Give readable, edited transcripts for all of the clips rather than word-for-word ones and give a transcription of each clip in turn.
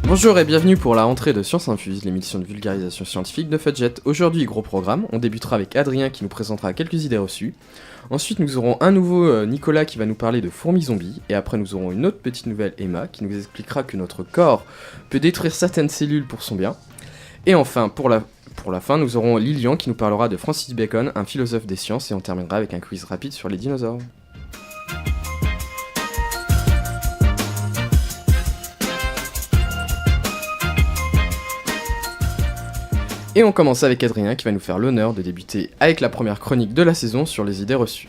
Bonjour et bienvenue pour la rentrée de Science Infuse, l'émission de vulgarisation scientifique de Fudget. Aujourd'hui, gros programme, on débutera avec Adrien qui nous présentera quelques idées reçues. Ensuite, nous aurons un nouveau Nicolas qui va nous parler de fourmis zombies. Et après, nous aurons une autre petite nouvelle, Emma, qui nous expliquera que notre corps peut détruire certaines cellules pour son bien. Et enfin, pour la fin, nous aurons Lilian qui nous parlera de Francis Bacon, un philosophe des sciences, et on terminera avec un quiz rapide sur les dinosaures. Et on commence avec Adrien qui va nous faire l'honneur de débuter avec la première chronique de la saison sur les idées reçues.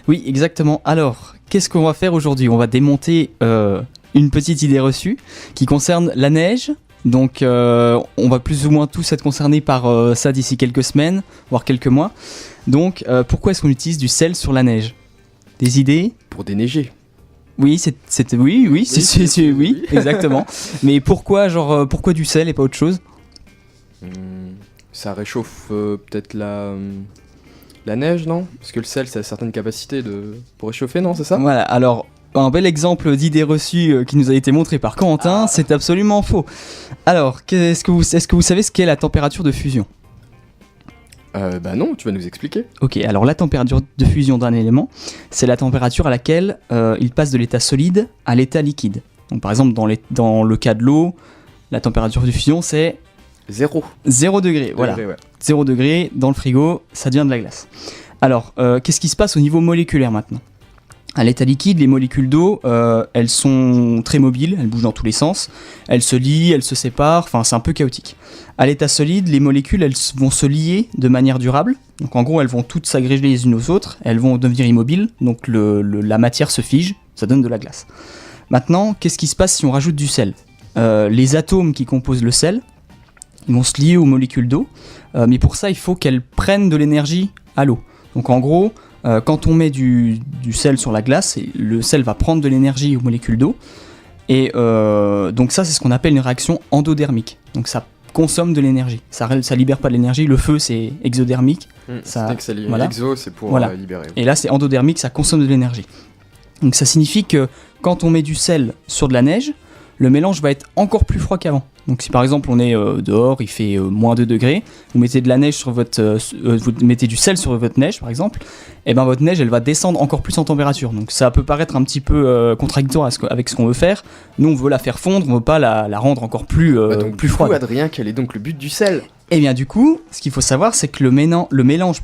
Oui, exactement. Alors, qu'est-ce qu'on va faire aujourd'hui ? On va démonter une petite idée reçue qui concerne la neige. Donc, on va plus ou moins tous être concernés par ça d'ici quelques semaines, voire quelques mois. Donc, pourquoi est-ce qu'on utilise du sel sur la neige ? Des idées ? Pour déneiger. Oui, oui, exactement. Mais pourquoi du sel et pas autre chose ? Ça réchauffe peut-être la neige, non ? Parce que le sel, ça a certaines capacités pour réchauffer, non ? C'est ça ? Voilà, alors, un bel exemple d'idée reçue qui nous a été montré par Corentin, c'est absolument faux. Alors, est-ce que vous savez ce qu'est la température de fusion ? Bah non, tu vas nous expliquer. Ok, alors la température de fusion d'un élément, c'est la température à laquelle il passe de l'état solide à l'état liquide. Donc par exemple, dans le cas de l'eau, la température de fusion, c'est 0 degré, voilà. 0 degré, dans le frigo, ça devient de la glace. Alors, qu'est-ce qui se passe au niveau moléculaire maintenant ? À l'état liquide, les molécules d'eau, elles sont très mobiles, elles bougent dans tous les sens, elles se lient, elles se séparent, enfin c'est un peu chaotique. À l'état solide, les molécules, elles vont se lier de manière durable, donc en gros elles vont toutes s'agréger les unes aux autres, elles vont devenir immobiles, donc la matière se fige, ça donne de la glace. Maintenant, qu'est-ce qui se passe si on rajoute du sel ? Les atomes qui composent le sel, ils vont se lier aux molécules d'eau, mais pour ça il faut qu'elles prennent de l'énergie à l'eau. Donc en gros, quand on met du sel sur la glace, le sel va prendre de l'énergie aux molécules d'eau, et donc ça c'est ce qu'on appelle une réaction endodermique. Donc ça consomme de l'énergie, ça libère pas de l'énergie, le feu c'est exodermique. Voilà. Exo c'est pour libérer. Et là c'est endodermique, ça consomme de l'énergie. Donc ça signifie que quand on met du sel sur de la neige, le mélange va être encore plus froid qu'avant. Donc si par exemple on est dehors, il fait moins 2 degrés, vous mettez de la neige sur vous mettez du sel sur votre neige par exemple, et ben votre neige elle va descendre encore plus en température. Donc ça peut paraître un petit peu contradictoire avec ce qu'on veut faire. Nous on veut la faire fondre, on veut pas la rendre encore plus froide. Du coup, Adrien, quel est donc le but du sel ? Et bien du coup, ce qu'il faut savoir c'est que le mélange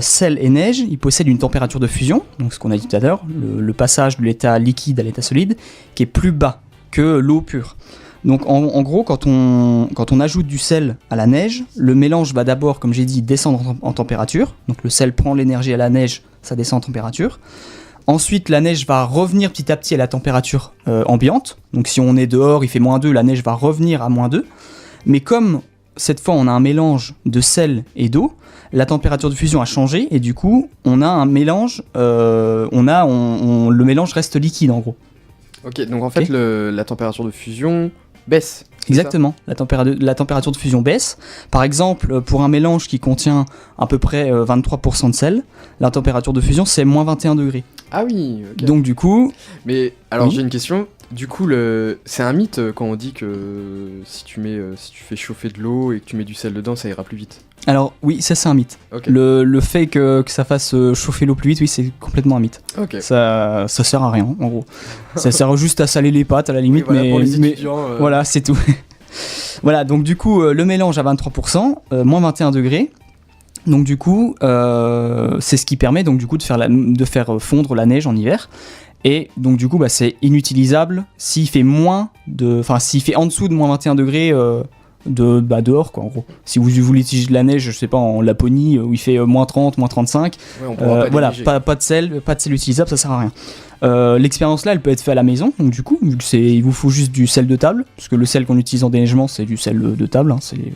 sel et neige, il possède une température de fusion, donc ce qu'on a dit tout à l'heure, le passage de l'état liquide à l'état solide, qui est plus bas que l'eau pure. Donc en gros, quand on ajoute du sel à la neige, le mélange va d'abord, comme j'ai dit, descendre en température. Donc le sel prend l'énergie à la neige, ça descend en température. Ensuite, la neige va revenir petit à petit à la température ambiante. Donc si on est dehors, il fait moins 2, la neige va revenir à moins 2. Mais comme cette fois on a un mélange de sel et d'eau, la température de fusion a changé et du coup on a un mélange, le mélange reste liquide en gros. Ok, donc en fait la température de fusion baisse. Exactement, la température de fusion baisse. Par exemple, pour un mélange qui contient à peu près 23% de sel, la température de fusion c'est moins 21 degrés. Ah oui, ok. Donc du coup... Mais alors oui. J'ai une question, du coup c'est un mythe quand on dit que si tu fais chauffer de l'eau et que tu mets du sel dedans, ça ira plus vite. Alors oui, ça c'est un mythe. Okay. Le fait que ça fasse chauffer l'eau plus vite, oui, c'est complètement un mythe. Okay. Ça sert à rien, en gros. Ça sert juste à saler les pâtes à la limite, oui, voilà, pour les étudiants, voilà, c'est tout. Voilà, donc du coup, le mélange à 23%, moins 21 degrés. Donc du coup, c'est ce qui permet donc du coup de faire fondre la neige en hiver. Et donc du coup, c'est inutilisable s'il fait s'il fait en dessous de moins 21 degrés dehors quoi en gros. Si vous voulez utiliser de la neige, je sais pas, en Laponie où il fait moins 30, moins 35, pas de sel utilisable, ça sert à rien. L'expérience là elle peut être faite à la maison, donc du coup vu que il vous faut juste du sel de table, parce que le sel qu'on utilise en déneigement c'est du sel de table, hein, c'est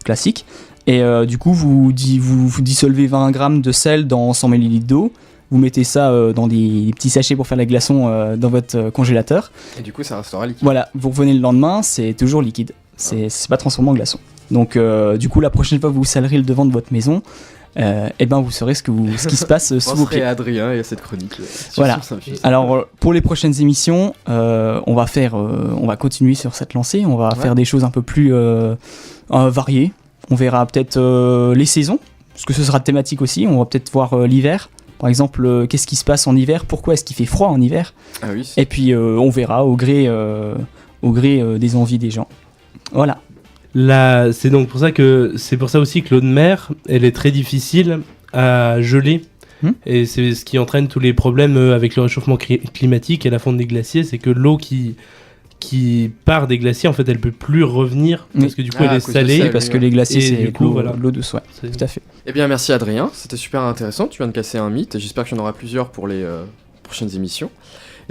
classique. Et du coup vous dissolvez 20 grammes de sel dans 100 ml d'eau. Vous mettez ça dans des petits sachets pour faire la glaçon dans votre congélateur. Et du coup ça restera liquide. Voilà, vous revenez le lendemain, c'est toujours liquide. C'est pas transformé en glaçon. Donc du coup la prochaine fois que vous salerez le devant de votre maison, et ben vous saurez ce qui se passe sous vos pieds. À Adrien et à cette chronique. Voilà. Alors pour les prochaines émissions, on va continuer sur cette lancée. On va faire des choses un peu plus variées. On verra peut-être les saisons, parce que ce sera thématique aussi. On va peut-être voir l'hiver. Par exemple, qu'est-ce qui se passe en hiver ? Pourquoi est-ce qu'il fait froid en hiver ? Ah oui. Et puis on verra au gré des envies des gens. Voilà. Là, c'est donc pour ça aussi que l'eau de mer, elle est très difficile à geler. Et c'est ce qui entraîne tous les problèmes avec le réchauffement climatique et la fonte des glaciers, c'est que l'eau qui part des glaciers, en fait, elle peut plus revenir parce que du coup, elle est salée. Parce que les glaciers, c'est du coup, l'eau douce, ouais. Tout à fait. Eh bien, merci Adrien, c'était super intéressant. Tu viens de casser un mythe et j'espère qu'il y en aura plusieurs pour les prochaines émissions.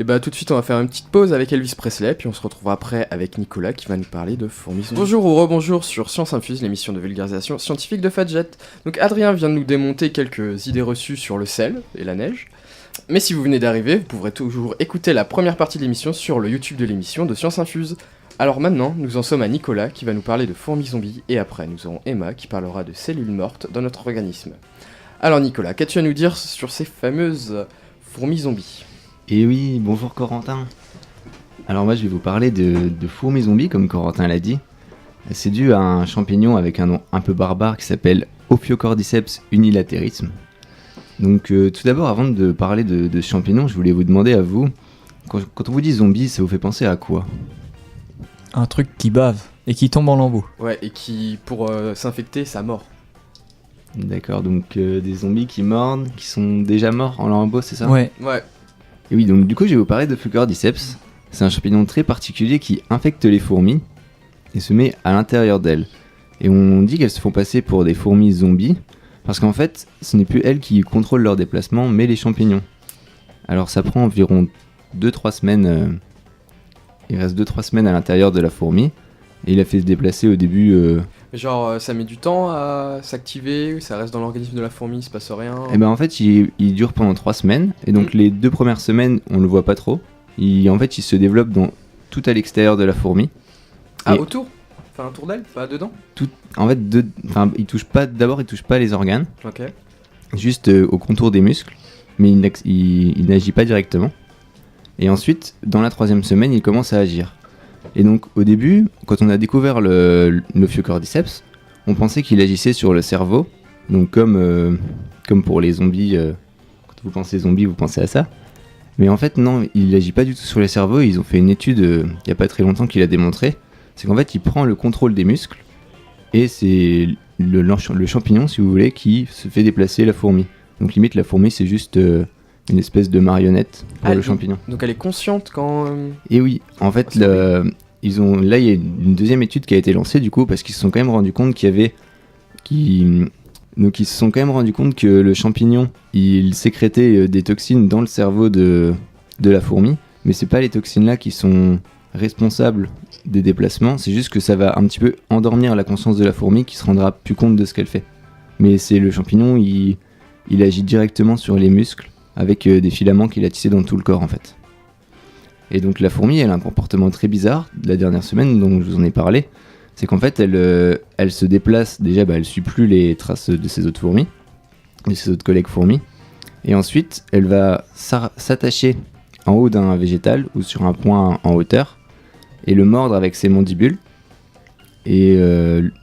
Et bah tout de suite on va faire une petite pause avec Elvis Presley, puis on se retrouvera après avec Nicolas qui va nous parler de fourmis zombies. Bonjour ou rebonjour sur Science Infuse, l'émission de vulgarisation scientifique de Fadjet. Donc Adrien vient de nous démonter quelques idées reçues sur le sel et la neige. Mais si vous venez d'arriver, vous pourrez toujours écouter la première partie de l'émission sur le YouTube de l'émission de Science Infuse. Alors maintenant, nous en sommes à Nicolas qui va nous parler de fourmis zombies, et après nous aurons Emma qui parlera de cellules mortes dans notre organisme. Alors Nicolas, qu'as-tu à nous dire sur ces fameuses fourmis zombies ? Et oui, bonjour Corentin. Alors moi je vais vous parler de fourmis zombies comme Corentin l'a dit. C'est dû à un champignon avec un nom un peu barbare qui s'appelle Ophiocordyceps unilaterisme. Donc tout d'abord avant de parler de ce champignon, je voulais vous demander à vous, quand on vous dit zombie, ça vous fait penser à quoi ? Un truc qui bave et qui tombe en lambeaux. Ouais, et qui pour s'infecter, ça mord. D'accord, donc des zombies qui mordent, qui sont déjà morts en lambeaux, c'est ça ? Ouais. Et oui, donc du coup je vais vous parler de Ophiocordyceps. C'est un champignon très particulier qui infecte les fourmis et se met à l'intérieur d'elles. Et on dit qu'elles se font passer pour des fourmis zombies parce qu'en fait ce n'est plus elles qui contrôlent leur déplacement mais les champignons. Alors ça prend environ 2-3 semaines, il reste 2-3 semaines à l'intérieur de la fourmi et il a fait se déplacer au début... Mais genre ça met du temps à s'activer, ça reste dans l'organisme de la fourmi, il se passe rien. Et ben en fait il dure pendant 3 semaines et donc les 2 premières semaines on le voit pas trop. En fait il se développe tout à l'extérieur de la fourmi. Ah et autour ? Enfin un tour d'aile ? Enfin dedans ? En fait il touche pas les organes. Ok. Juste au contour des muscles, mais il n'agit pas directement. Et ensuite dans la 3e semaine il commence à agir. Et donc au début, quand on a découvert l'Ophiocordyceps, on pensait qu'il agissait sur le cerveau, donc comme pour les zombies, quand vous pensez zombies, vous pensez à ça. Mais en fait non, il n'agit pas du tout sur le cerveau, ils ont fait une étude il n'y a pas très longtemps qui l'a démontré, c'est qu'en fait il prend le contrôle des muscles, et c'est le champignon, si vous voulez, qui se fait déplacer la fourmi. Donc limite la fourmi c'est juste une espèce de marionnette pour le champignon. Donc elle est consciente quand... Et oui, en fait, là il y a une 2e étude qui a été lancée du coup, parce qu'ils se sont quand même rendu compte ils se sont quand même rendu compte que le champignon, il sécrétait des toxines dans le cerveau de la fourmi, mais c'est pas les toxines là qui sont responsables des déplacements, c'est juste que ça va un petit peu endormir la conscience de la fourmi qui se rendra plus compte de ce qu'elle fait. Mais c'est le champignon, il agit directement sur les muscles, avec des filaments qu'il a tissés dans tout le corps en fait. Et donc la fourmi, elle a un comportement très bizarre de la dernière semaine dont je vous en ai parlé. C'est qu'en fait elle se déplace, déjà elle suit plus les traces de ses autres fourmis, de ses autres collègues fourmis. Et ensuite elle va s'attacher en haut d'un végétal ou sur un point en hauteur et le mordre avec ses mandibules. Et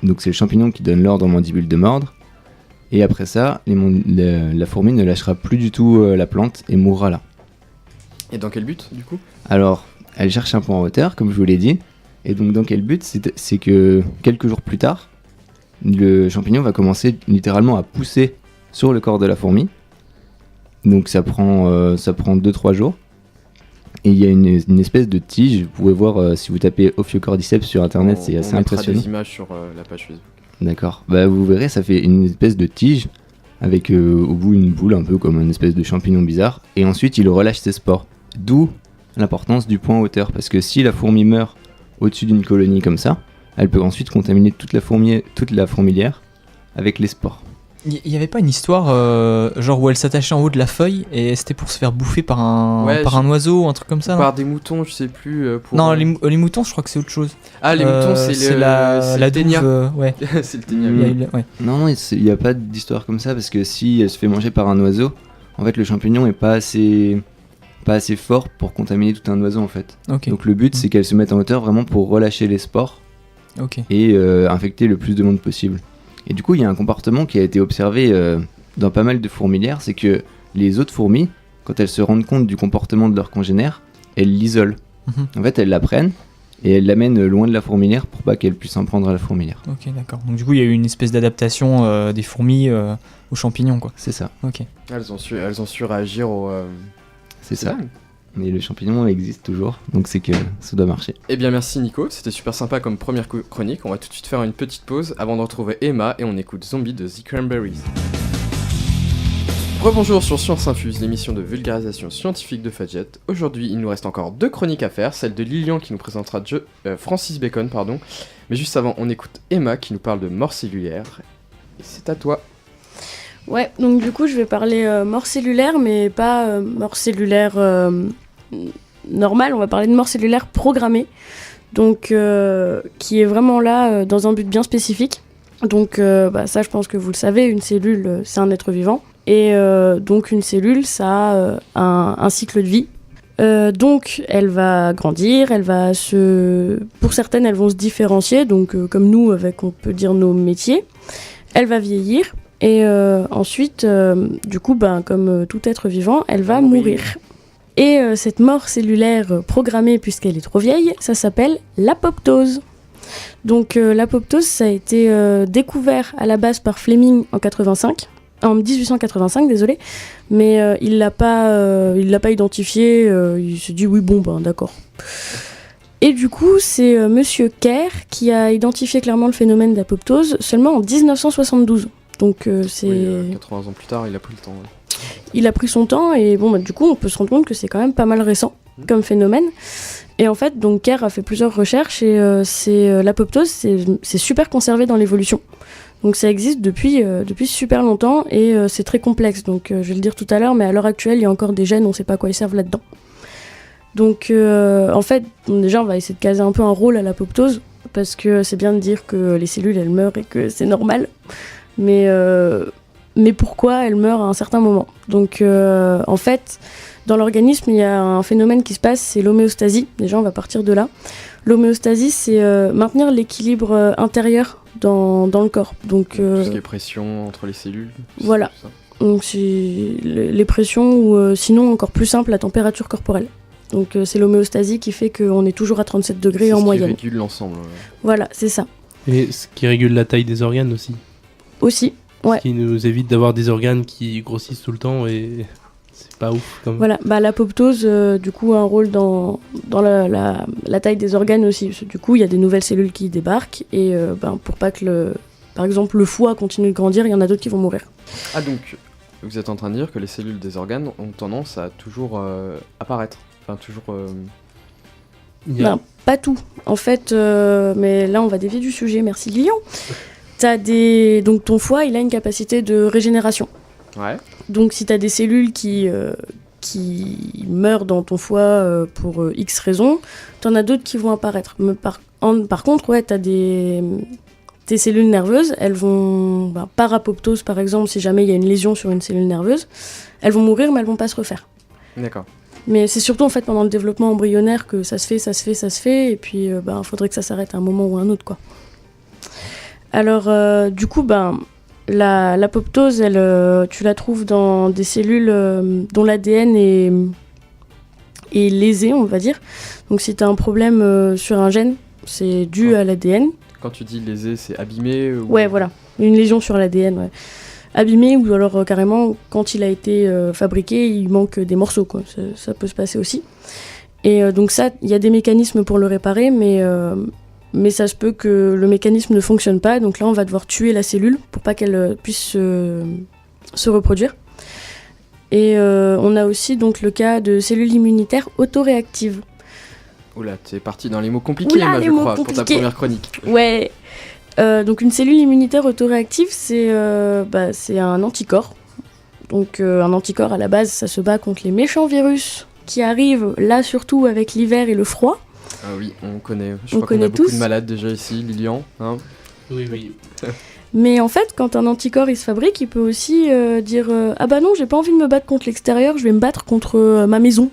donc c'est le champignon qui donne l'ordre aux mandibules de mordre. Et après ça, la fourmi ne lâchera plus du tout la plante et mourra là. Et dans quel but, du coup ? Alors, elle cherche un point en hauteur, comme je vous l'ai dit. Et donc, dans quel but ? C'est que quelques jours plus tard, le champignon va commencer littéralement à pousser sur le corps de la fourmi. Donc, ça prend 2-3 jours. Et il y a une espèce de tige. Vous pouvez voir si vous tapez Ophiocordyceps sur internet, c'est assez impressionnant. On mettra des images sur la page Facebook. D'accord. Vous verrez, ça fait une espèce de tige avec au bout une boule, un peu comme une espèce de champignon bizarre. Et ensuite, il relâche ses spores. D'où l'importance du point hauteur. Parce que si la fourmi meurt au-dessus d'une colonie comme ça, elle peut ensuite contaminer toute la fourmilière avec les spores. Il y avait pas une histoire genre où elle s'attachait en haut de la feuille et c'était pour se faire bouffer par un oiseau ou un truc comme ça? Par des moutons, je sais plus. Non, les moutons, je crois que c'est autre chose. Ah, les moutons, c'est la ténia. Ouais. C'est le ténia. Ouais. Non, il n'y a pas d'histoire comme ça parce que si elle se fait manger par un oiseau, en fait, le champignon est pas assez fort pour contaminer tout un oiseau en fait. Ok. Donc le but, c'est qu'elle se mette en hauteur vraiment pour relâcher les spores Ok. et infecter le plus de monde possible. Et du coup, il y a un comportement qui a été observé dans pas mal de fourmilières, c'est que les autres fourmis, quand elles se rendent compte du comportement de leurs congénères, elles l'isolent. En fait, elles la prennent et elles l'amènent loin de la fourmilière pour pas qu'elle puisse en prendre à la fourmilière. Ok, d'accord. Donc du coup, il y a eu une espèce d'adaptation des fourmis aux champignons, quoi. C'est ça. Ok. Elles ont su réagir au. C'est ça. dingue. Mais le champignon existe toujours, donc c'est que ça doit marcher. Eh bien merci Nico, c'était super sympa comme première chronique. On va tout de suite faire une petite pause avant de retrouver Emma et on écoute Zombie de The Cranberries. Rebonjour sur Science Infuse, l'émission de vulgarisation scientifique de Fadjet. Aujourd'hui, il nous reste encore 2 chroniques à faire, celle de Lilian qui nous présentera Francis Bacon, pardon. Mais juste avant, on écoute Emma qui nous parle de mort cellulaire. Et c'est à toi. Ouais, donc du coup, je vais parler mort cellulaire, mais pas mort cellulaire normale, on va parler de mort cellulaire programmée, donc qui est vraiment là dans un but bien spécifique. Donc ça, je pense que vous le savez, une cellule, c'est un être vivant. Et donc une cellule, ça a un cycle de vie. Donc elle va grandir, pour certaines, elles vont se différencier, donc comme nous, avec, on peut dire, nos métiers. Elle va vieillir. Et ensuite, du coup, comme tout être vivant, elle va mourir. Et cette mort cellulaire programmée, puisqu'elle est trop vieille, ça s'appelle l'apoptose. Donc l'apoptose, ça a été découvert à la base par Fleming en 1885, désolé, mais il l'a pas identifié, il s'est dit oui, d'accord. Et du coup, c'est Monsieur Kerr qui a identifié clairement le phénomène d'apoptose seulement en 1972. Donc c'est... Oui, 80 ans plus tard, il a pris le temps. Ouais. Il a pris son temps et du coup, on peut se rendre compte que c'est quand même pas mal récent comme phénomène. Et en fait, donc Kerr a fait plusieurs recherches et l'apoptose, c'est super conservé dans l'évolution. Donc ça existe depuis super longtemps et c'est très complexe. Donc je vais le dire tout à l'heure, mais à l'heure actuelle, il y a encore des gènes, on ne sait pas à quoi ils servent là-dedans. Donc en fait, déjà, on va essayer de caser un peu un rôle à l'apoptose parce que c'est bien de dire que les cellules, elles meurent et que c'est normal. Mais pourquoi elles meurent à un certain moment. Donc en fait, dans l'organisme, il y a un phénomène qui se passe, c'est l'homéostasie. Déjà, on va partir de là. L'homéostasie, c'est maintenir l'équilibre intérieur dans le corps. Donc, tout ce qui est pression entre les cellules. Voilà. Donc c'est les pressions ou sinon, encore plus simple, la température corporelle. Donc c'est l'homéostasie qui fait qu'on est toujours à 37 degrés en moyenne. C'est ce qui régule l'ensemble. Voilà, c'est ça. Et ce qui régule la taille des organes aussi. Aussi, ouais. Ce qui nous évite d'avoir des organes qui grossissent tout le temps et c'est pas ouf. Voilà, l'apoptose, du coup, a un rôle dans la taille des organes aussi. Parce que, du coup, il y a des nouvelles cellules qui débarquent et pour pas que, par exemple, le foie continue de grandir, il y en a d'autres qui vont mourir. Ah, donc, vous êtes en train de dire que les cellules des organes ont tendance à toujours apparaître. Enfin, toujours... Pas tout, en fait, mais là, on va dévier du sujet, merci Lilian. Donc ton foie, il a une capacité de régénération. Ouais. Donc si tu as des cellules qui meurent dans ton foie pour X raisons, tu en as d'autres qui vont apparaître. Mais par contre, ouais, tu as tes cellules nerveuses, elles vont, par apoptose par exemple, si jamais il y a une lésion sur une cellule nerveuse, elles vont mourir mais elles vont pas se refaire. D'accord. Mais c'est surtout en fait pendant le développement embryonnaire que ça se fait, et puis faudrait que ça s'arrête à un moment ou à un autre, quoi. Alors, du coup, l'apoptose, tu la trouves dans des cellules dont l'ADN est lésé, on va dire. Donc, si tu as un problème sur un gène, c'est dû à l'ADN. Quand tu dis lésé, c'est abîmé ou... Ouais, voilà. Une lésion sur l'ADN, ouais. Abîmé ou alors carrément, quand il a été fabriqué, il manque des morceaux, quoi. Ça peut se passer aussi. Et donc ça, il y a des mécanismes pour le réparer, mais ça se peut que le mécanisme ne fonctionne pas, donc là on va devoir tuer la cellule pour pas qu'elle puisse se reproduire. Et on a aussi donc le cas de cellules immunitaires autoréactives. Oula, t'es parti dans les mots compliqués, Emma, je crois, pour ta première chronique. Ouais. Donc une cellule immunitaire autoréactive, c'est un anticorps. Donc un anticorps à la base, ça se bat contre les méchants virus qui arrivent là surtout avec l'hiver et le froid. Ah oui, on connaît. Je crois qu'on a beaucoup de malades déjà ici, Lilian. Hein Oui. Mais en fait, quand un anticorps il se fabrique, il peut aussi dire ah bah non, j'ai pas envie de me battre contre l'extérieur, je vais me battre contre ma maison.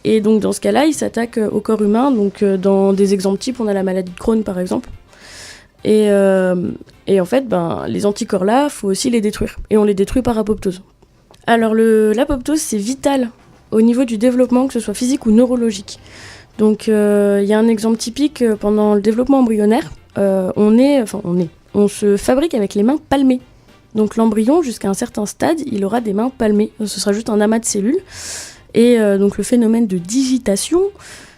Et donc dans ce cas-là, il s'attaque au corps humain. Donc dans des exemples types, on a la maladie de Crohn par exemple. Et en fait, les anticorps là, faut aussi les détruire. Et on les détruit par apoptose. Alors l'apoptose, c'est vital au niveau du développement, que ce soit physique ou neurologique. Donc il y a un exemple typique pendant le développement embryonnaire. On se fabrique avec les mains palmées. Donc l'embryon, jusqu'à un certain stade, il aura des mains palmées. Ce sera juste un amas de cellules. Et donc le phénomène de digitation,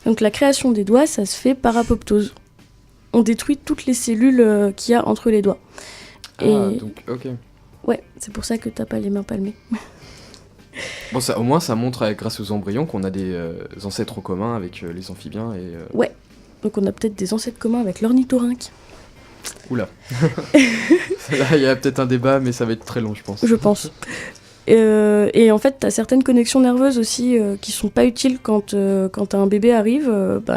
donc la création des doigts, ça se fait par apoptose. On détruit toutes les cellules qu'il y a entre les doigts. Donc ok. Ouais, c'est pour ça que t'as pas les mains palmées. Bon, au moins ça montre grâce aux embryons qu'on a des ancêtres communs avec les amphibiens et. Ouais. Donc on a peut-être des ancêtres communs avec l'ornithorynque. Oula. Là, il y a peut-être un débat, mais ça va être très long, je pense. Je pense. Et en fait, t'as certaines connexions nerveuses aussi qui sont pas utiles quand un bébé arrive.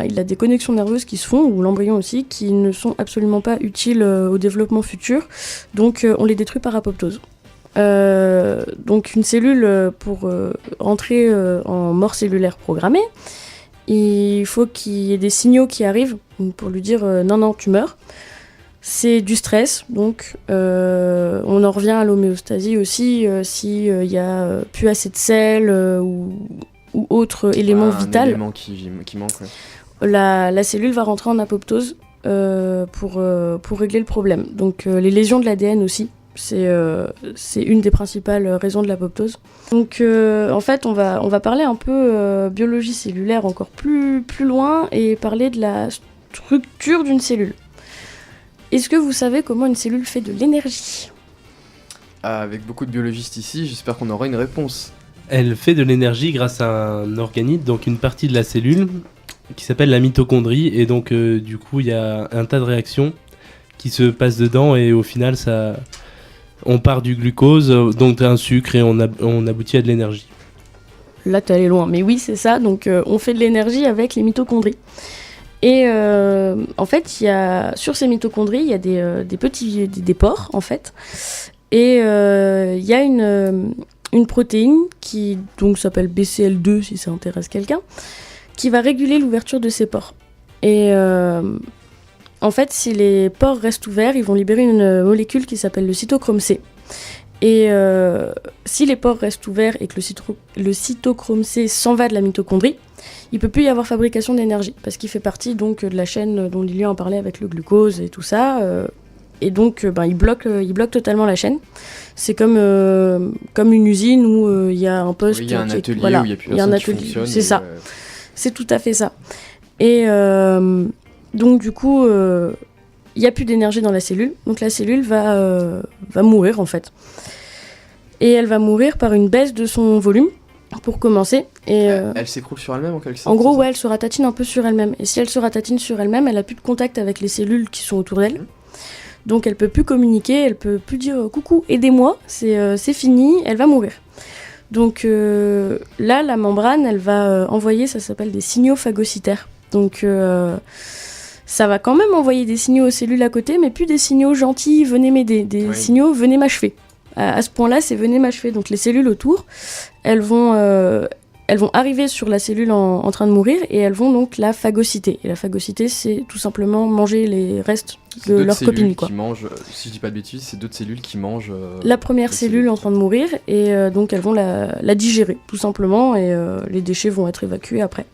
Il a des connexions nerveuses qui se font, ou l'embryon aussi, qui ne sont absolument pas utiles au développement futur. Donc on les détruit par apoptose. Donc une cellule, pour entrer en mort cellulaire programmée, il faut qu'il y ait des signaux qui arrivent pour lui dire non, tu meurs. C'est du stress, donc on en revient à l'homéostasie aussi, s'il y a plus assez de sel ou autre élément vital. Un élément qui manque. Ouais. La cellule va rentrer en apoptose pour régler le problème. Donc les lésions de l'ADN aussi, c'est une des principales raisons de l'apoptose. Donc en fait, on va parler un peu biologie cellulaire encore plus loin et parler de la structure d'une cellule. Est-ce que vous savez comment une cellule fait de l'énergie ? Avec beaucoup de biologistes ici, j'espère qu'on aura une réponse. Elle fait de l'énergie grâce à un organite, donc une partie de la cellule, qui s'appelle la mitochondrie, et donc du coup il y a un tas de réactions qui se passent dedans, et au final on part du glucose, donc un sucre, et on aboutit à de l'énergie. Là t'es allé loin, mais oui c'est ça, donc on fait de l'énergie avec les mitochondries. Et en fait, sur ces mitochondries, il y a des petits des pores, en fait. Et il y a une protéine qui donc s'appelle BCL2, si ça intéresse quelqu'un, qui va réguler l'ouverture de ces pores. Et en fait, si les pores restent ouverts, ils vont libérer une molécule qui s'appelle le cytochrome C. Et si les pores restent ouverts et que le cytochrome C s'en va de la mitochondrie, il peut plus y avoir fabrication d'énergie, parce qu'il fait partie donc de la chaîne dont Lilian en parlait avec le glucose et tout ça, et donc il bloque totalement la chaîne. C'est comme une usine où il y a un poste, il y a un atelier où il n'y a plus personne qui fonctionne. C'est ça, c'est tout à fait ça. Et donc du coup, il n'y a plus d'énergie dans la cellule, donc la cellule va mourir en fait. Et elle va mourir par une baisse de son volume, pour commencer. Et elle s'écroule sur elle-même en quelque sorte. En gros, ouais, elle se ratatine un peu sur elle-même. Et si elle se ratatine sur elle-même, elle a plus de contact avec les cellules qui sont autour d'elle. Donc elle peut plus communiquer, elle peut plus dire coucou, aidez-moi, c'est fini, elle va mourir. Donc là, la membrane, elle va envoyer, ça s'appelle des signaux phagocytaires. Donc ça va quand même envoyer des signaux aux cellules à côté, mais plus des signaux gentils, venez m'aider, signaux, venez m'achever. À ce point-là, c'est venez m'achever. Donc les cellules autour, elles vont arriver sur la cellule en train de mourir et elles vont donc la phagocyter. Et la phagocyter, c'est tout simplement manger les restes de leur copine. Qui mangent, si je dis pas de bêtises, c'est d'autres cellules qui mangent la première cellule en train de mourir et donc elles vont la digérer tout simplement et les déchets vont être évacués après.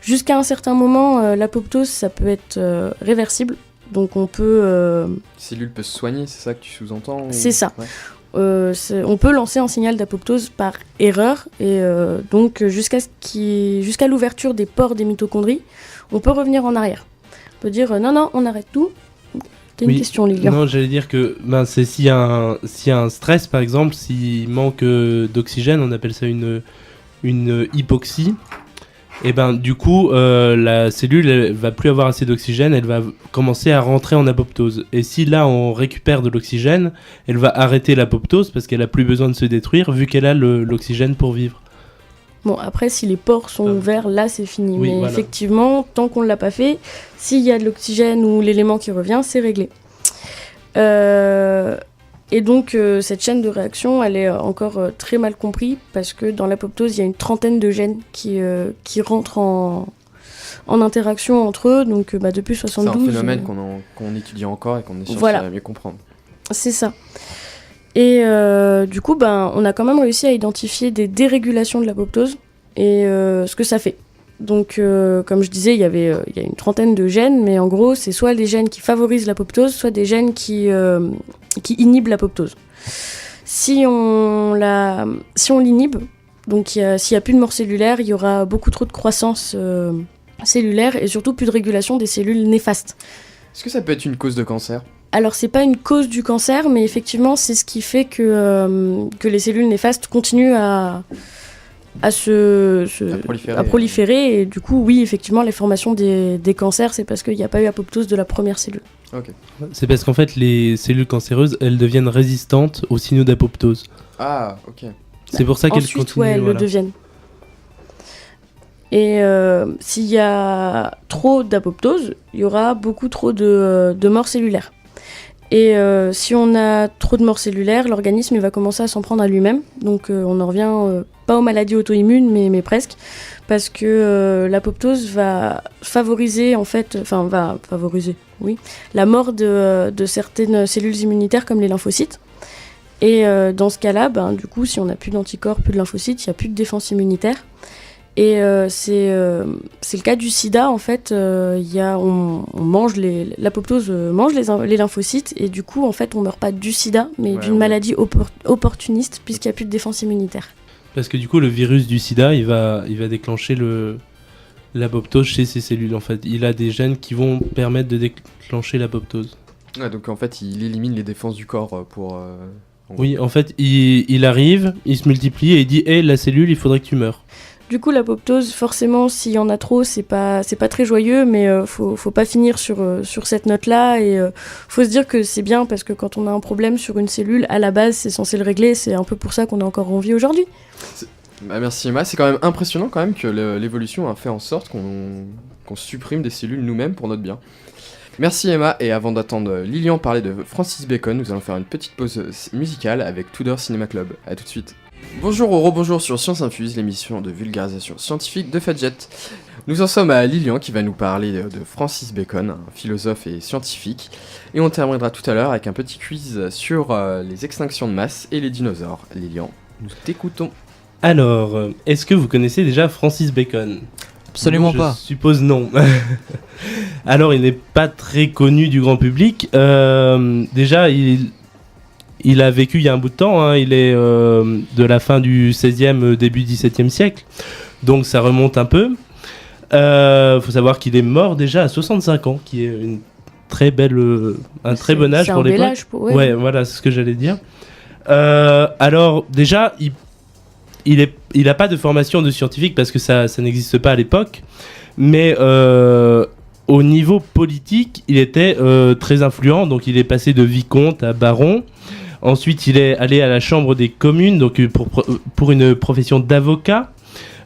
Jusqu'à un certain moment, l'apoptose, ça peut être réversible. Donc on peut... Les cellules peuvent se soigner, c'est ça que tu sous-entends C'est ça. Ouais. On peut lancer un signal d'apoptose par erreur et donc jusqu'à l'ouverture des pores des mitochondries, on peut revenir en arrière. On peut dire non, on arrête tout. T'as une question, Lilian? Non, j'allais dire que c'est s'il y a un stress, par exemple, s'il manque d'oxygène, on appelle ça une hypoxie. Et du coup, la cellule elle va plus avoir assez d'oxygène, elle va commencer à rentrer en apoptose. Et si là on récupère de l'oxygène, elle va arrêter l'apoptose parce qu'elle a plus besoin de se détruire vu qu'elle a l'oxygène pour vivre. Bon, après, si les pores sont ouverts, là, c'est fini. Oui, mais voilà. effectivement, tant qu'on ne l'a pas fait, s'il y a de l'oxygène ou l'élément qui revient, c'est réglé. Et donc, cette chaîne de réaction, elle est encore très mal comprise parce que dans l'apoptose, il y a une trentaine de gènes qui rentrent en interaction entre eux. Donc, depuis 72... C'est un phénomène qu'on étudie encore et qu'on est cherché à mieux comprendre. C'est ça. Et du coup, on a quand même réussi à identifier des dérégulations de l'apoptose et ce que ça fait. Donc, comme je disais, il y a une trentaine de gènes, mais en gros, c'est soit des gènes qui favorisent l'apoptose, soit des gènes qui inhibent l'apoptose. Si on l'inhibe, donc s'il n'y a plus de mort cellulaire, il y aura beaucoup trop de croissance cellulaire et surtout plus de régulation des cellules néfastes. Est-ce que ça peut être une cause de cancer ? Alors, c'est pas une cause du cancer, mais effectivement, c'est ce qui fait que les cellules néfastes continuent à proliférer. Et du coup, oui, effectivement, les formations des cancers, c'est parce qu'il n'y a pas eu apoptose de la première cellule. Ok. C'est parce qu'en fait, les cellules cancéreuses, elles deviennent résistantes aux signaux d'apoptose. Ah, ok. C'est pour ça qu'elles Ensuite, continuent. elles le deviennent. Et s'il y a trop d'apoptose, il y aura beaucoup trop de morts cellulaires. Et si on a trop de morts cellulaires, l'organisme il va commencer à s'en prendre à lui-même. Donc on en revient pas aux maladies auto-immunes, mais presque. Parce que l'apoptose va favoriser, la mort de certaines cellules immunitaires comme les lymphocytes. Et dans ce cas-là, du coup, si on n'a plus d'anticorps, plus de lymphocytes, il n'y a plus de défense immunitaire. Et c'est le cas du sida, en fait, l'apoptose mange les lymphocytes, et du coup, en fait, on meurt pas du sida, mais d'une maladie opportuniste, puisqu'il n'y a plus de défense immunitaire. Parce que du coup, le virus du sida, il va déclencher l'apoptose chez ces cellules, en fait. Il a des gènes qui vont permettre de déclencher l'apoptose. Ouais, donc en fait, il élimine les défenses du corps pour... Oui, en fait, il arrive, il se multiplie, et il dit « Hey, la cellule, il faudrait que tu meurs ». Du coup, l'apoptose, forcément, s'il y en a trop, c'est pas très joyeux, mais faut pas finir sur cette note-là. Et faut se dire que c'est bien parce que quand on a un problème sur une cellule, à la base, c'est censé le régler. C'est un peu pour ça qu'on est encore en vie aujourd'hui. Merci Emma. C'est quand même impressionnant quand même que l'évolution a fait en sorte qu'on supprime des cellules nous-mêmes pour notre bien. Merci Emma. Et avant d'attendre Lilian parler de Francis Bacon, nous allons faire une petite pause musicale avec Tudor Cinema Club. A tout de suite. Bonjour ou rebonjour sur Science Infuse, l'émission de vulgarisation scientifique de Fadjet. Nous en sommes à Lilian qui va nous parler de Francis Bacon, un philosophe et scientifique. Et on terminera tout à l'heure avec un petit quiz sur les extinctions de masse et les dinosaures. Lilian, nous t'écoutons. Alors, est-ce que vous connaissez déjà Francis Bacon ? Absolument pas. Je suppose non. Alors, il n'est pas très connu du grand public. Déjà, il a vécu il y a un bout de temps, hein. Il est de la fin du 16e, début 17e siècle, donc ça remonte un peu. Faut savoir qu'il est mort déjà à 65 ans, qui est une très belle, un très bon âge pour l'époque. C'est un bel âge pour... Ouais, voilà, c'est ce que j'allais dire. Alors déjà, il a pas de formation de scientifique parce que ça n'existe pas à l'époque, mais au niveau politique, il était très influent, donc il est passé de vicomte à baron. Ensuite, il est allé à la Chambre des communes, donc pour une profession d'avocat.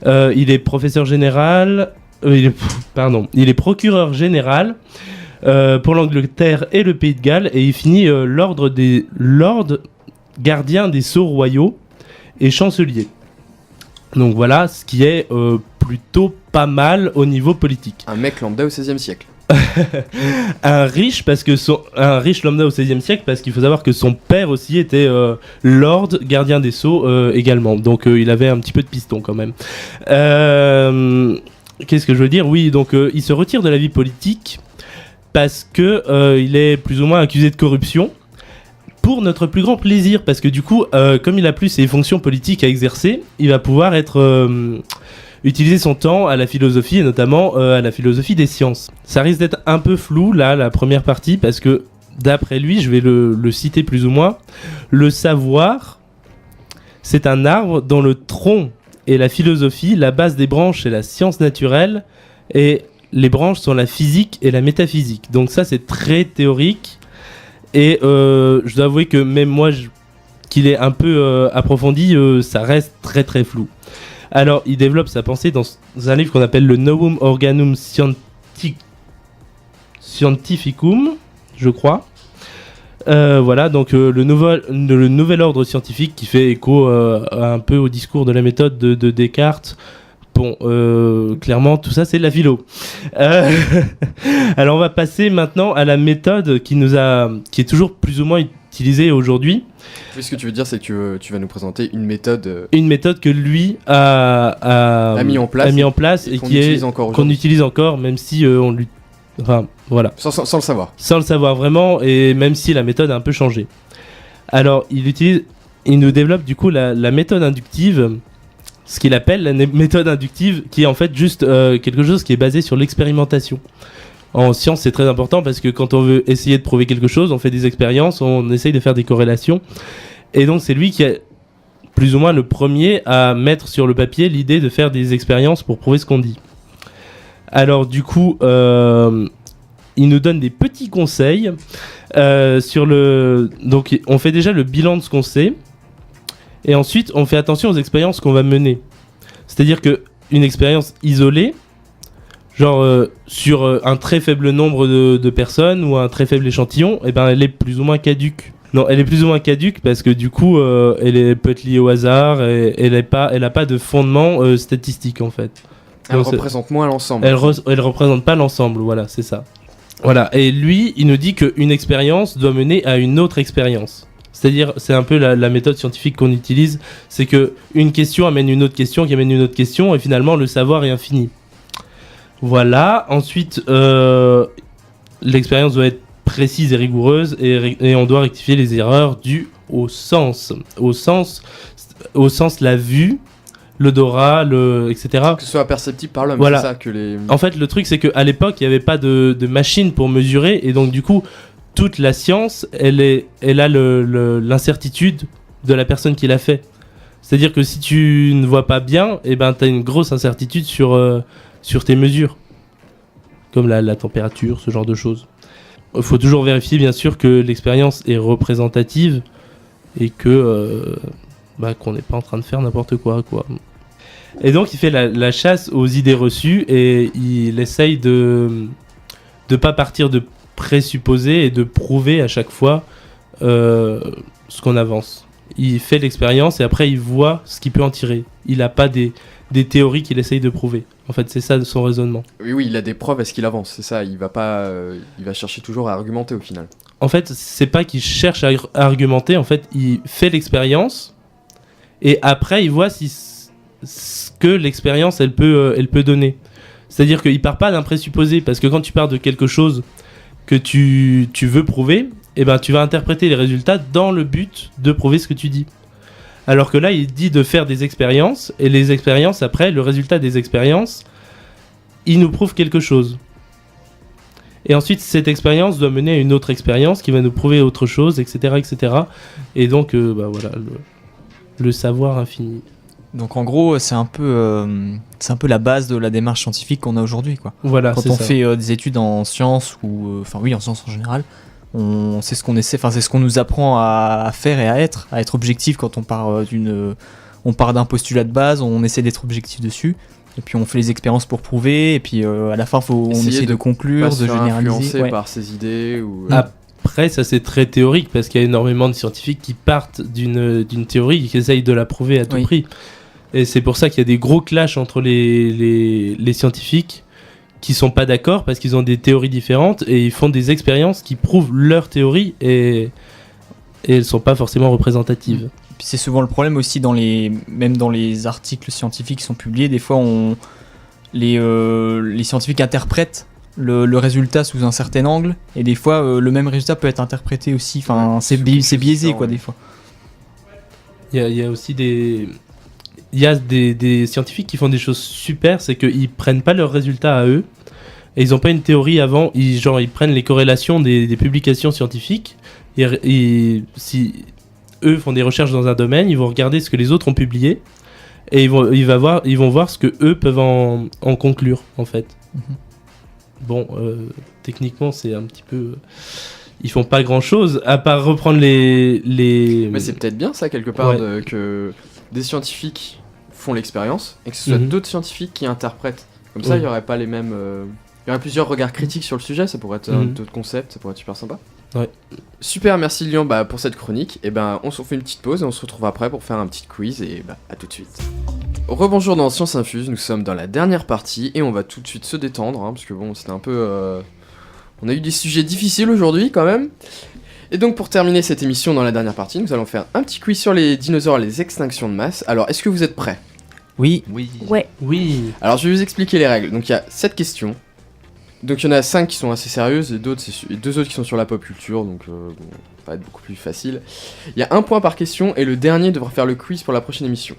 Il est professeur général. Il est procureur général pour l'Angleterre et le Pays de Galles, et il finit l'ordre gardien des sceaux royaux et chancelier. Donc voilà, ce qui est plutôt pas mal au niveau politique. Un mec lambda au XVIe siècle. un riche lambda au XVIe siècle, parce qu'il faut savoir que son père aussi était lord gardien des sceaux également, donc il avait un petit peu de piston quand même. Qu'est-ce que je veux dire ? Oui, donc il se retire de la vie politique parce que il est plus ou moins accusé de corruption, pour notre plus grand plaisir, parce que du coup, comme il a plus ses fonctions politiques à exercer, il va pouvoir utiliser son temps à la philosophie, et notamment à la philosophie des sciences. Ça risque d'être un peu flou, là, la première partie, parce que, d'après lui, je vais le citer plus ou moins, le savoir, c'est un arbre dont le tronc et la philosophie, la base des branches c'est la science naturelle et les branches sont la physique et la métaphysique. Donc ça c'est très théorique et je dois avouer que même moi qu'il est un peu approfondi, ça reste très très flou. Alors il développe sa pensée dans un livre qu'on appelle le Novum Organum Scientificum, je crois. Voilà, donc le nouvel ordre scientifique qui fait écho un peu au discours de la méthode de Descartes. Bon, clairement, tout ça, c'est de la philo. Alors, on va passer maintenant à la méthode qui est toujours plus ou moins utilisée aujourd'hui. Oui, ce que tu veux dire, c'est que tu vas nous présenter une méthode... Une méthode que lui a mis en place et qu'on utilise encore, même si on lui... Enfin, voilà. Sans le savoir. Sans le savoir vraiment, et même si la méthode a un peu changé. Alors, il nous développe du coup la méthode inductive, ce qu'il appelle la méthode inductive, qui est en fait juste quelque chose qui est basé sur l'expérimentation. En science, c'est très important parce que quand on veut essayer de prouver quelque chose, on fait des expériences, on essaye de faire des corrélations. Et donc, c'est lui qui est plus ou moins le premier à mettre sur le papier l'idée de faire des expériences pour prouver ce qu'on dit. Alors du coup, il nous donne des petits conseils sur le... Donc on fait déjà le bilan de ce qu'on sait, et ensuite on fait attention aux expériences qu'on va mener. C'est-à-dire qu'une expérience isolée, genre sur un très faible nombre de personnes ou un très faible échantillon, eh ben, elle est plus ou moins caduque. Non, elle est plus ou moins caduque parce que du coup, elle peut être liée au hasard et elle n'a pas de fondement statistique en fait. Elle représente moins l'ensemble. Elle représente pas l'ensemble, voilà, c'est ça. Voilà, et lui, il nous dit qu'une expérience doit mener à une autre expérience. C'est-à-dire, c'est un peu la méthode scientifique qu'on utilise, c'est que une question amène une autre question, qui amène une autre question, et finalement, le savoir est infini. Voilà, ensuite, l'expérience doit être précise et rigoureuse, et on doit rectifier les erreurs dues au sens. Au sens, la vue, l'odorat, etc. Que ce soit perceptible par l'homme, voilà. C'est ça que les... En fait, le truc, c'est qu'à l'époque, il n'y avait pas de machine pour mesurer, et donc du coup, toute la science, elle a l'incertitude de la personne qui l'a fait. C'est-à-dire que si tu ne vois pas bien, eh ben, tu as une grosse incertitude sur tes mesures, comme la température, ce genre de choses. Il faut toujours vérifier, bien sûr, que l'expérience est représentative et que qu'on n'est pas en train de faire n'importe quoi. Et donc, il fait la chasse aux idées reçues et il essaye de pas partir de présupposés et de prouver à chaque fois ce qu'on avance. Il fait l'expérience et après, il voit ce qu'il peut en tirer. Il n'a pas des théories qu'il essaye de prouver. En fait, c'est ça son raisonnement. Oui, il a des preuves à ce qu'il avance, c'est ça. Il va chercher toujours à argumenter au final. En fait, c'est pas qu'il cherche à argumenter. En fait, il fait l'expérience et après, il voit ce que l'expérience elle peut donner. C'est-à-dire qu'il part pas d'un présupposé, parce que quand tu pars de quelque chose que tu veux prouver, eh ben, tu vas interpréter les résultats dans le but de prouver ce que tu dis. Alors que là, il dit de faire des expériences, et les expériences, après, le résultat des expériences, il nous prouve quelque chose. Et ensuite, cette expérience doit mener à une autre expérience qui va nous prouver autre chose, etc. etc. Et donc, voilà, le savoir infini. Donc en gros, c'est un peu la base de la démarche scientifique qu'on a aujourd'hui, quoi. Voilà, quand on fait des études en sciences ou en sciences en général, on sait ce qu'on essaie, c'est ce qu'on nous apprend à faire et à être objectif quand on part d'un postulat de base, on essaie d'être objectif dessus. Et puis on fait les expériences pour prouver, et puis à la fin on essaie de conclure, de généraliser. Influencé par ses idées ou... Après, ça c'est très théorique parce qu'il y a énormément de scientifiques qui partent d'une théorie et qui essayent de la prouver à tout prix. Et c'est pour ça qu'il y a des gros clashs entre les scientifiques qui sont pas d'accord parce qu'ils ont des théories différentes et ils font des expériences qui prouvent leur théorie et elles sont pas forcément représentatives. Puis c'est souvent le problème aussi même dans les articles scientifiques qui sont publiés, des fois les scientifiques interprètent le résultat sous un certain angle et des fois le même résultat peut être interprété aussi, c'est biaisé quoi des fois. Il y a aussi des scientifiques qui font des choses super, c'est qu'ils prennent pas leurs résultats à eux et ils ont pas une théorie avant, ils prennent les corrélations des publications scientifiques et si eux font des recherches dans un domaine, ils vont regarder ce que les autres ont publié et ils vont voir ce que eux peuvent en conclure en fait. Bon, techniquement c'est un petit peu, ils font pas grand chose à part reprendre les. Mais c'est peut-être bien ça quelque part Ouais. que des scientifiques font l'expérience et que ce soit Mhm. d'autres scientifiques qui interprètent. Comme ça, il y aurait pas les mêmes. Il y aurait plusieurs regards critiques sur le sujet. Ça pourrait être d'autres concepts. Ça pourrait être super sympa. Ouais. Super, merci Lyon pour cette chronique. Et ben, on se fait une petite pause et on se retrouve après pour faire un petit quiz et à tout de suite. Rebonjour dans Science Infuse. Nous sommes dans la dernière partie et on va tout de suite se détendre parce que bon, c'était un peu. On a eu des sujets difficiles aujourd'hui quand même. Et donc pour terminer cette émission dans la dernière partie, nous allons faire un petit quiz sur les dinosaures et les extinctions de masse. Alors, est-ce que vous êtes prêts ? Oui. Oui. Ouais. Oui. Alors je vais vous expliquer les règles. Donc il y a 7 questions. Donc il y en a 5 qui sont assez sérieuses et 2 autres qui sont sur la pop culture, donc bon, ça va être beaucoup plus facile. Il y a un point par question et le dernier devra faire le quiz pour la prochaine émission.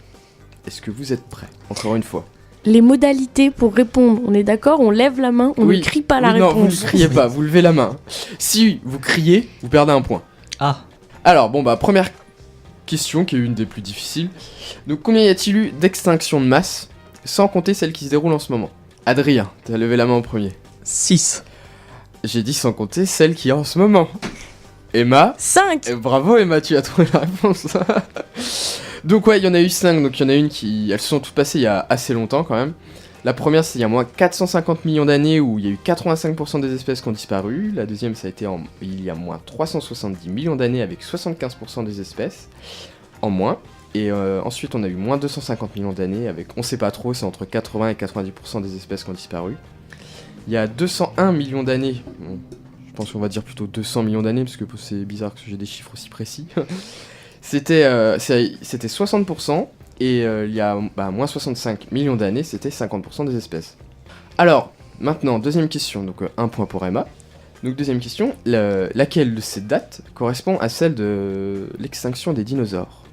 Est-ce que vous êtes prêts ? Encore une fois. Les modalités pour répondre, on est d'accord, on lève la main, on Oui. ne crie pas la Oui, non, vous réponse. ne criez pas, vous levez la main. Si vous criez, vous perdez un point. Ah. Alors bon première question qui est une des plus difficiles. Donc combien y a-t-il eu d'extinctions de masse sans compter celles qui se déroulent en ce moment ? Adrien, t'as levé la main en premier. 6. J'ai dit sans compter celle qui est en ce moment. Emma, 5. bravo Emma, tu as trouvé la réponse. Donc ouais, il y en a eu 5, donc il y en a une qui... Elles se sont toutes passées il y a assez longtemps quand même. La première, c'est il y a moins 450 millions d'années où il y a eu 85% des espèces qui ont disparu. La deuxième, ça a été il y a moins 370 millions d'années avec 75% des espèces en moins. Et ensuite, on a eu moins 250 millions d'années avec, on sait pas trop, c'est entre 80 et 90% des espèces qui ont disparu. Il y a 201 millions d'années, bon, je pense qu'on va dire plutôt 200 millions d'années parce que c'est bizarre que j'ai des chiffres aussi précis. C'était 60%. Et il y a moins 65 millions d'années, c'était 50% des espèces. Alors, maintenant, deuxième question, donc un point pour Emma. Donc deuxième question, laquelle de ces dates correspond à celle de l'extinction des dinosaures ?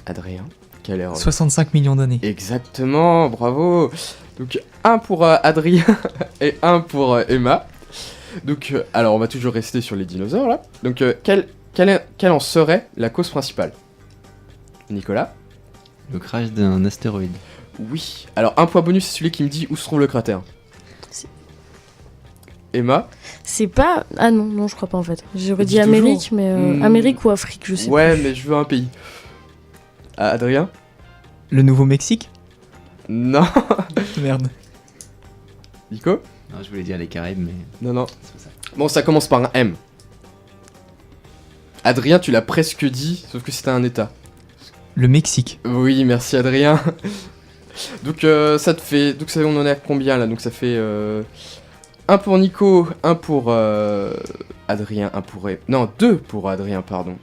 Adrien, quelle erreur ? 65 millions d'années. Exactement, bravo. Donc un pour Adrien et un pour Emma. Donc, alors on va toujours rester sur les dinosaures là. Donc quelle en serait la cause principale ? Nicolas ? Le crash d'un astéroïde. Oui. Alors, un point bonus, c'est celui qui me dit où se trouve le cratère. Emma ? C'est pas... Ah non, je crois pas en fait. J'aurais Dis dit toujours. Amérique, mais... Amérique ou Afrique, je sais Ouais, plus. mais je veux un pays. Ah, Adrien ? Le Nouveau-Mexique. Non. Merde. Nico ? Non, je voulais dire les Caraïbes, mais Non. c'est pas ça. Bon, ça commence par un M. Adrien, tu l'as presque dit, sauf que c'était un état. Le Mexique. Oui, merci Adrien. Donc ça te fait... Donc ça, on en est à combien là ? Donc ça fait... un pour Nico, un pour Adrien, un pour... Non, 2 pour Adrien, pardon.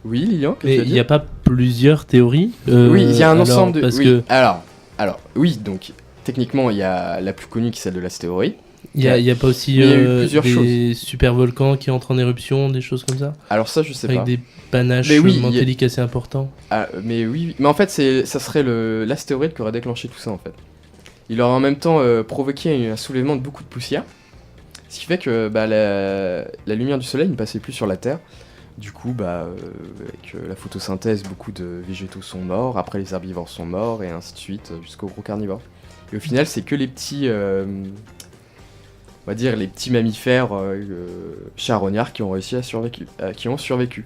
Oui, Lilian, qu'est-ce que Mais tu as il dit ? n'y a pas plusieurs théories Oui, il y a un alors, ensemble de... Parce oui. que Alors, oui, donc techniquement, il y a la plus connue qui est celle de l'astéroïde. il y a pas aussi Mais il y a eu plusieurs des super volcans qui entrent en éruption, des choses comme ça, Alors ça, je sais avec pas. des panaches Mais oui, menthéliques assez importants. Ah, mais oui, mais en fait, ça serait l'astéroïde qui aurait déclenché tout ça en fait. Il aurait en même temps provoqué un soulèvement de beaucoup de poussière, ce qui fait que la lumière du soleil ne passait plus sur la Terre. Du coup, avec la photosynthèse, beaucoup de végétaux sont morts, après les herbivores sont morts, et ainsi de suite, jusqu'aux gros carnivores. Et au final, c'est que les petits, on va dire, les petits mammifères charognards qui ont réussi à qui ont survécu.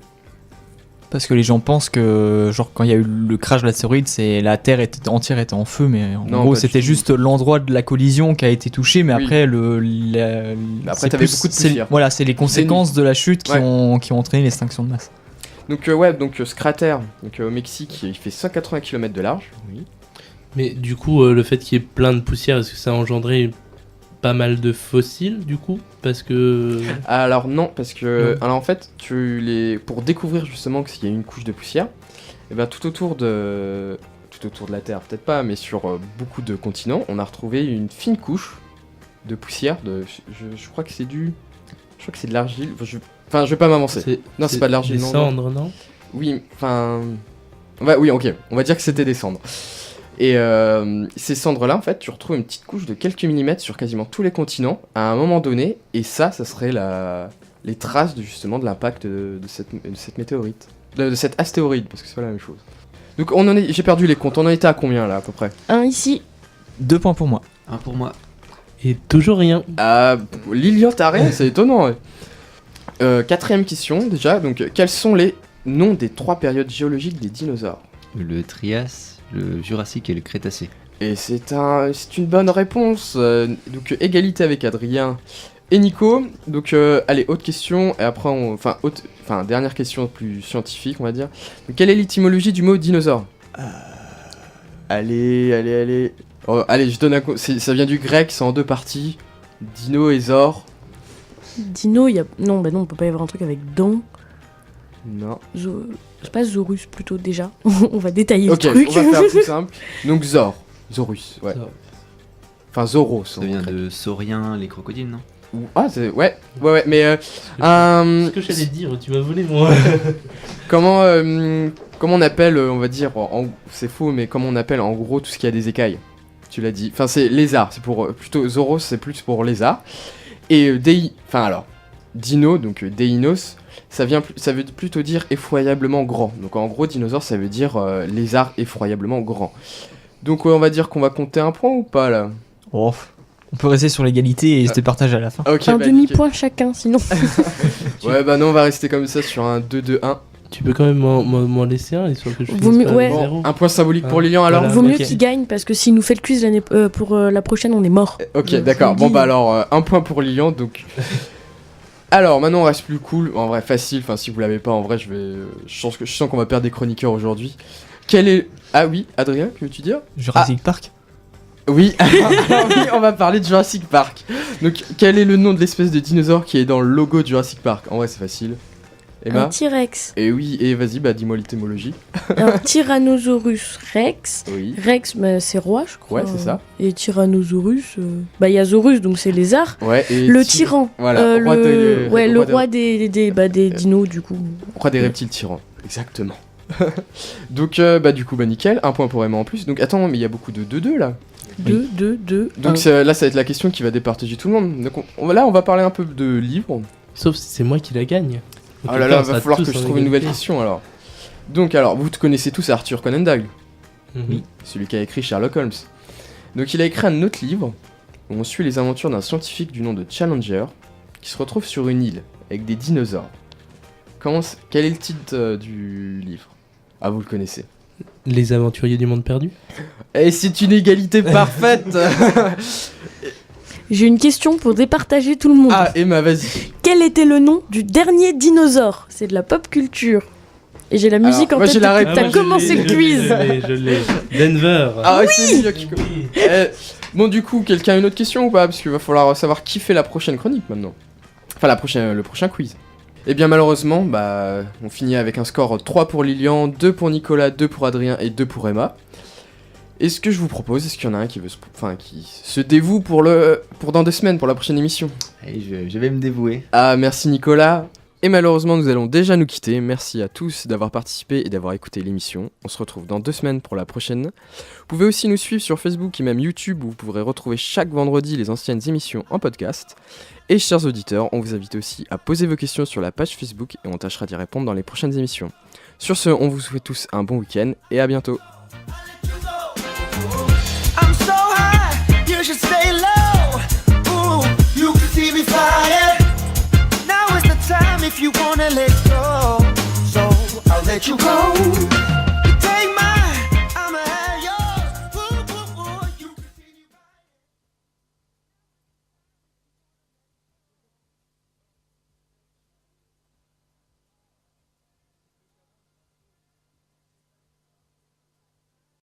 Parce que les gens pensent que, genre, quand il y a eu le crash de l'astéroïde, la Terre entière était en feu, mais en Non, gros, pas du c'était tout. juste l'endroit de la collision qui a été touché, mais Oui. après, Après, c'est t'avais plus- beaucoup de c'est- poussière. Voilà, c'est les conséquences de la chute qui Ouais. ont entraîné l'extinction de masse. Donc ce cratère au Mexique, il fait 180 km de large. Oui. Mais du coup, le fait qu'il y ait plein de poussière, est-ce que ça a engendré pas mal de fossiles, du coup ? Parce que... Alors non, parce que Non. alors en fait, pour découvrir justement qu'il y a une couche de poussière, et ben tout autour de la Terre, peut-être pas, mais sur beaucoup de continents, on a retrouvé une fine couche de poussière. Je crois que c'est de l'argile. Enfin, je vais pas m'avancer. Non, c'est pas de l'argile, Des non, cendres, non ? Oui, enfin, oui, ok. On va dire que c'était des cendres. Et ces cendres-là, en fait, tu retrouves une petite couche de quelques millimètres sur quasiment tous les continents à un moment donné, et ça serait les traces justement de l'impact de cette météorite, de cet astéroïde, parce que c'est pas la même chose. Donc j'ai perdu les comptes, on en était à combien là à peu près? Un ici. 2 points pour moi. Un pour moi. Et toujours rien. Lilian, t'as rien, c'est étonnant. Ouais. Quatrième question déjà, donc quels sont les noms des 3 périodes géologiques des dinosaures? Le Trias, le Jurassique et le Crétacé. Et c'est une bonne réponse. Donc égalité avec Adrien et Nico. Donc allez, autre question, et après dernière question plus scientifique on va dire. Donc, quelle est l'étymologie du mot dinosaure? Allez. Oh, allez, je donne ça vient du grec, c'est en 2 parties. Dino et Zor. Dino, il y a. Non, bah non, on peut pas y avoir un truc avec don. Non. C'est pas Zorus plutôt déjà. On va détailler Ok, le truc. on va faire plus simple. Donc Zorus, ouais. Enfin Zoros. Ça vient de sauriens, les crocodiles, non? Ah, ouais, mais Ce que j'allais dire, tu m'as volé moi. comment on appelle, on va dire, c'est faux, mais comment on appelle en gros tout ce qui a des écailles? Tu l'as dit. Enfin, c'est lézard, c'est pour plutôt Zoros, c'est plus pour lézard. Et Dino, donc Deinos, ça veut plutôt dire effroyablement grand. Donc en gros, dinosaure, ça veut dire lézard effroyablement grand. Donc on va dire qu'on va compter un point ou pas là? Oh, on peut rester sur l'égalité et se départager à la fin. Ok, un bah, demi-point chacun, sinon. Ouais, bah non, on va rester comme ça sur un 2-2-1. Tu peux quand même m'en laisser un, histoire que je Vaut finisse mieux- pas à ouais. 0. Un point symbolique pour Lilian alors? Voilà. Vaut mieux ok. qu'il gagne parce que s'il nous fait le quiz pour la prochaine, on est mort. Ok, Je d'accord. vous le Bon dis. bah alors, un point pour Lilian, donc... Alors, maintenant on reste plus cool, en vrai facile, enfin si vous l'avez pas, en vrai je sens qu'on va perdre des chroniqueurs aujourd'hui. Quel est... Ah oui, Adrien, que veux-tu dire? Jurassic Park. Oui, alors oui, on va parler de Jurassic Park. Donc, quel est le nom de l'espèce de dinosaure qui est dans le logo de Jurassic Park? En vrai c'est facile. Emma? Un T-Rex. Et oui, et vas-y, bah dis-moi l'étymologie. Un Tyrannosaurus Rex. Oui. Rex, bah, c'est roi, je crois. Ouais, c'est ça. Et Tyrannosaurus, bah il y a Saurus, donc c'est lézard. Ouais, et... Le tyran. Voilà, roi le des- roi des dinos, du coup. Roi des reptiles tyrans, exactement. Donc, bah du coup, bah nickel, un point pour Emma en plus. Donc attends, mais il y a beaucoup de 2-2 là. 2, 2, 2. Donc là, ça va être la question qui va départager tout le monde. Donc là, on va parler un peu de livres. Sauf si c'est moi qui la gagne. Oh là là, va falloir que je trouve une nouvelle question alors. Donc alors, vous connaissez tous Arthur Conan Doyle, Oui. celui qui a écrit Sherlock Holmes. Donc il a écrit un autre livre où on suit les aventures d'un scientifique du nom de Challenger qui se retrouve sur une île avec des dinosaures. Quel est le titre du livre? Ah, vous le connaissez. Les aventuriers du monde perdu. Et c'est une égalité parfaite. J'ai une question pour départager tout le monde. Ah, Emma, vas-y. Quel était le nom du dernier dinosaure? C'est de la pop culture. Et j'ai la musique Alors, en moi, tête j'ai la depuis que réponse. t'as commencé le quiz. Je l'ai. Denver. Ah ouais, c'est Lilian qui bon, du coup, quelqu'un a une autre question ou pas? Parce qu'il va falloir savoir qui fait la prochaine chronique maintenant. Enfin, le prochain quiz. Eh bien, malheureusement, bah, on finit avec un score 3 pour Lilian, 2 pour Nicolas, 2 pour Adrien et 2 pour Emma. Et ce que je vous propose, est-ce qu'il y en a un qui se dévoue pour dans 2 semaines, pour la prochaine émission? Allez, je vais me dévouer. Ah, merci Nicolas. Et malheureusement, nous allons déjà nous quitter. Merci à tous d'avoir participé et d'avoir écouté l'émission. On se retrouve dans 2 semaines pour la prochaine. Vous pouvez aussi nous suivre sur Facebook et même YouTube où vous pourrez retrouver chaque vendredi les anciennes émissions en podcast. Et chers auditeurs, on vous invite aussi à poser vos questions sur la page Facebook et on tâchera d'y répondre dans les prochaines émissions. Sur ce, on vous souhaite tous un bon week-end et à bientôt. I'm so high, you should stay low. Ooh, you can see me flying. Now is the time if you wanna let go. So I'll let you go.